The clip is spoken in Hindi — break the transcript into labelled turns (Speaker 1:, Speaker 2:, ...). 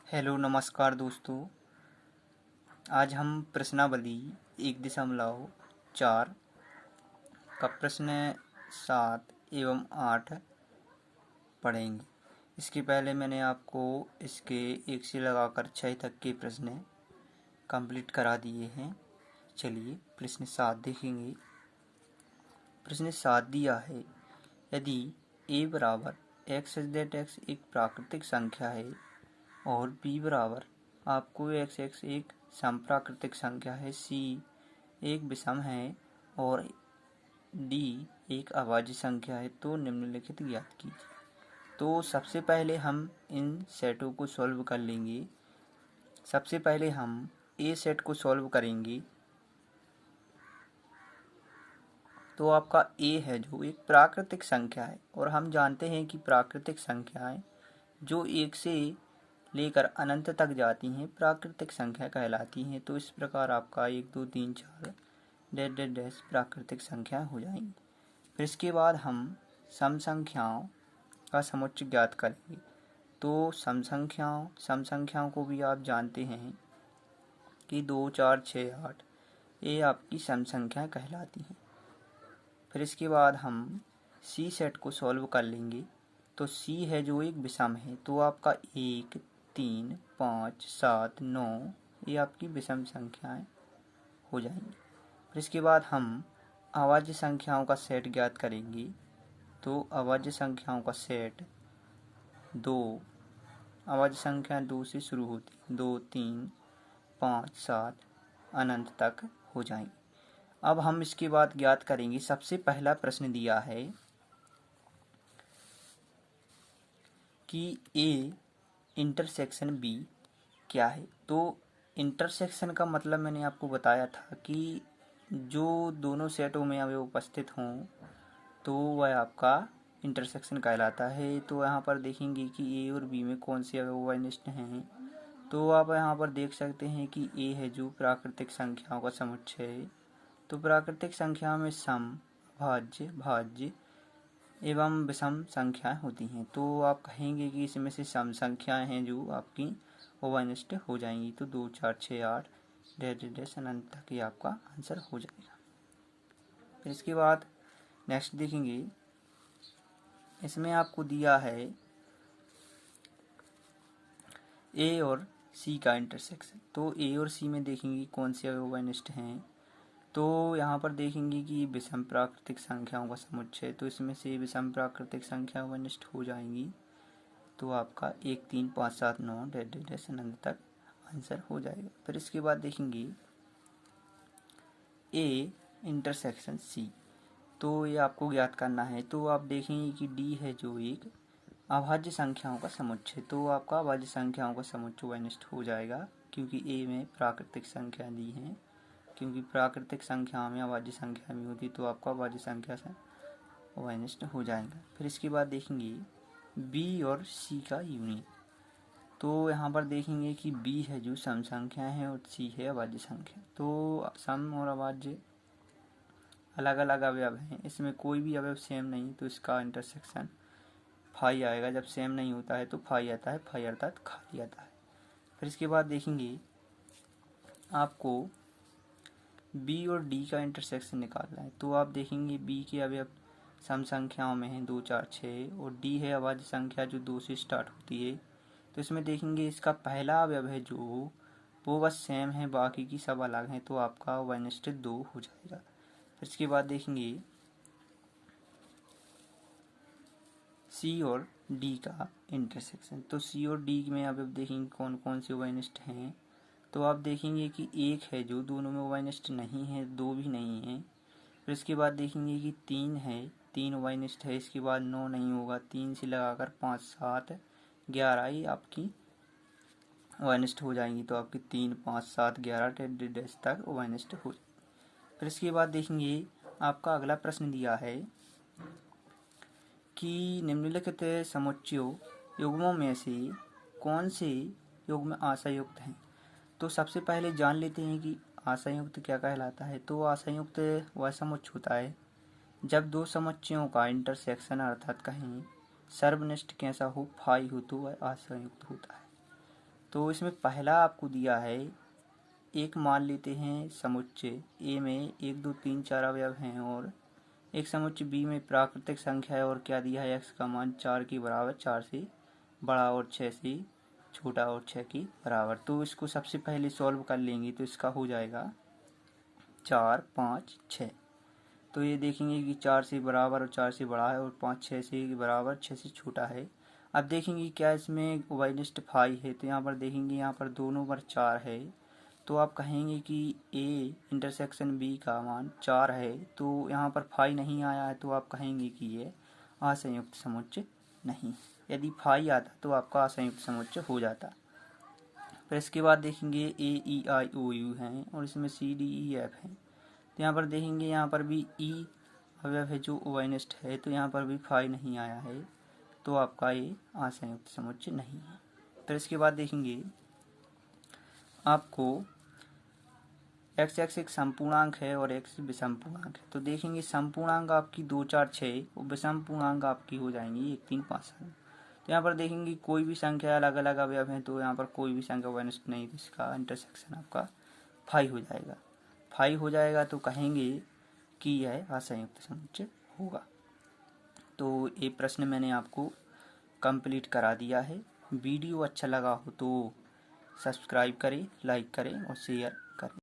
Speaker 1: हेलो नमस्कार दोस्तों। आज हम प्रश्नावली 1.4 का प्रश्न 7 एवं 8 पढ़ेंगे। इसके पहले मैंने आपको इसके 1 से लगाकर 6 तक के प्रश्न कंप्लीट करा दिए हैं। चलिए प्रश्न 7 देखेंगे। प्रश्न 7 दिया है, यदि a बराबर x x एक प्राकृतिक संख्या है और b बराबर आपको x एक समप्राकृतिक संख्या है, c एक विषम है और d एक अभाज्य संख्या है, तो निम्नलिखित ज्ञात कीजिए। तो सबसे पहले हम इन सेटों को सॉल्व कर लेंगे। सबसे पहले हम a सेट को सॉल्व करेंगे। तो आपका a है जो एक प्राकृतिक संख्या है और हम जानते हैं कि प्राकृतिक संख्याएं जो 1 से लेकर अनंत तक जाती हैं प्राकृतिक संख्या कहलाती हैं। तो इस प्रकार आपका 1 2 3 4 डैश डैश डैश प्राकृतिक संख्या हो जाएंगी। फिर इसके बाद हम सम संख्याओं का समुच्चय ज्ञात करेंगे। तो सम संख्याओं को भी आप जानते हैं कि 2 4 6 8 ये आपकी सम संख्या कहलाती हैं। फिर इसके बाद हम सी सेट को सॉल्व कर लेंगे। तो सी है जो एक विषम है, तो आपका 1 3 5 7 9 ये आपकी विषम संख्याएं हो जाएंगी। फिर इसके बाद हम अभाज्य संख्याओं का सेट ज्ञात करेंगे। तो अभाज्य संख्याओं का सेट 2, अभाज्य संख्या 2 से शुरू होती है, 2 3 5 7 अनंत तक हो जाएंगी। अब हम इसके बाद ज्ञात करेंगे। सबसे पहला प्रश्न दिया है कि A इंटरसेक्शन B क्या है। तो इंटरसेक्शन का मतलब मैंने आपको बताया था कि जो दोनों सेटों में अवयव उपस्थित हों तो वह आपका इंटरसेक्शन कहलाता है। तो यहाँ पर देखेंगे कि A और B में कौन से अवयव अनिष्ट हैं। तो आप यहाँ पर देख सकते हैं कि A है जो प्राकृतिक संख्याओं का समुच्चय है। तो प्राकृतिक संख्या में सम, भाज्य, भाज्य एवं विषम संख्याएं होती हैं। तो आप कहेंगे कि इसमें से सम संख्याएं हैं जो आपकी वो अनिष्ट हो जाएंगी। तो 2 4 6 8 डैश डैश अनंत तक ये आपका आंसर हो जाएगा। फिर इसके बाद नेक्स्ट देखेंगे। इसमें आपको दिया है ए और सी का इंटरसेक्शन। तो ए और सी में देखेंगे कौन से अवयव अनिष्ट हैं। तो यहाँ पर देखेंगे कि विषम प्राकृतिक संख्याओं का समुच्चय, तो इसमें से विषम प्राकृतिक संख्याएं अनिष्ट हो जाएंगी। तो आपका 1 3 5 7 9 डैश डैश अनंत तक आंसर हो जाएगा। फिर इसके बाद देखेंगे ए इंटरसेक्शन सी। तो ये आपको ज्ञात करना है। तो आप देखेंगे कि डी है जो एक अभाज्य संख्याओं का समुच्चय। तो आपका अभाज्य संख्याओं का समुच्चय अनिष्ट हो जाएगा क्योंकि ए में प्राकृतिक संख्या दी है। क्योंकि प्राकृतिक संख्या में अभाज्य संख्या भी होती, तो आपका अभाज्य संख्या से वो अनिष्ट हो जाएगा। फिर इसके बाद देखेंगे बी और सी का यूनियन। तो यहाँ पर देखेंगे कि बी है जो सम संख्या है और सी है अभाज्य संख्या। तो सम और अभाज्य अलग अलग अवयव हैं, इसमें कोई भी अवयव सेम नहीं, तो इसका इंटरसेक्शन फाई आएगा। जब सेम नहीं होता है तो फाई आता है, फाई अर्थात खाली आता है। फिर इसके बाद देखेंगे आपको बी और डी का इंटरसेक्शन निकालना है। तो आप देखेंगे बी के अवयव सम संख्याओं में हैं 2 4 6 और डी है अभाज्य संख्या जो 2 से स्टार्ट होती है। तो इसमें देखेंगे इसका पहला अवयव है जो वो बस सेम है, बाकी की सब अलग हैं, तो आपका 1:2 हो जाएगा। फिर इसके बाद देखेंगे सी और डी का इंटरसेक्शन। तो सी और डी में अवयव देखेंगे कौन कौन से अनिष्ट हैं। तो आप देखेंगे कि एक है जो दोनों में वाइनिस्ट नहीं है, 2 भी नहीं है। फिर इसके बाद देखेंगे कि 3 है, 3 वाइनिस्ट है। इसके बाद 9 नहीं होगा, 3 से लगाकर 5 7 11 ही आपकी वाइनिस्ट हो जाएंगी। तो आपकी 3 5 7 11 डेज तक वाइनिस्ट हो जाएगी। फिर इसके बाद देखेंगे आपका अगला प्रश्न दिया है कि निम्नलिखित समुच्चयों युग्मों में से कौन से युग्म आशायुक्त हैं। तो सबसे पहले जान लेते हैं कि आशायुक्त क्या कहलाता है। तो आशायुक्त वह समुच्चय होता है जब दो समुच्चयों का इंटरसेक्शन अर्थात कहें सर्वनिष्ठ कैसा हो, फाई हो, तो वह आशायुक्त होता है। तो इसमें पहला आपको दिया है, एक मान लेते हैं समुच्चय ए में 1 2 3 4 अवयव हैं और एक समुच्चय बी में प्राकृतिक संख्या है और क्या दिया है, x का मान 4 के बराबर, 4 से बड़ा और 6 से छोटा और 6 के बराबर। तो इसको सबसे पहले सॉल्व कर लेंगे तो इसका हो जाएगा 4 5 6। तो ये देखेंगे कि 4 से बराबर और 4 से बड़ा है और 5 6 से बराबर 6 से छोटा है। अब देखेंगे क्या इसमें उभयनिष्ठ फाई है, तो यहाँ पर देखेंगे यहाँ पर दोनों पर 4 है, तो आप कहेंगे कि ए इंटरसेक्शन बी का मान 4 है, तो यहाँ पर फाई नहीं आया है, तो आप कहेंगे कि ये असंयुक्त समुच्चय नहीं। यदि फाई आता तो आपका असंयुक्त समुच्चय हो जाता। फिर इसके बाद देखेंगे ए ई आई ओ यू हैं और इसमें सी डी ई एफ हैं, तो यहाँ पर देखेंगे यहाँ पर भी ई अवयव है जो उभयनिष्ठ है, तो यहाँ पर भी फाई नहीं आया है, तो आपका ये असंयुक्त समुच्चय नहीं है। फिर इसके बाद देखेंगे आपको एक्स एक्स एक संपूर्णांक है और एक्स विषम पूर्णांक है, तो देखेंगे संपूर्णांक आपकी 2 4 6 और विषम पूर्णांक आपकी हो जाएंगी 1 3 5 7। तो यहाँ पर देखेंगे कोई भी संख्या अलग अलग अवयव है, तो यहाँ पर कोई भी संख्या उभयनिष्ठ नहीं, तो इसका इंटरसेक्शन आपका फाई हो जाएगा। फाई हो जाएगा तो कहेंगे कि यह असंयुक्त समुच्चय होगा। तो ये प्रश्न मैंने आपको कंप्लीट करा दिया है। वीडियो अच्छा लगा हो तो सब्सक्राइब करें, लाइक करें और शेयर करें।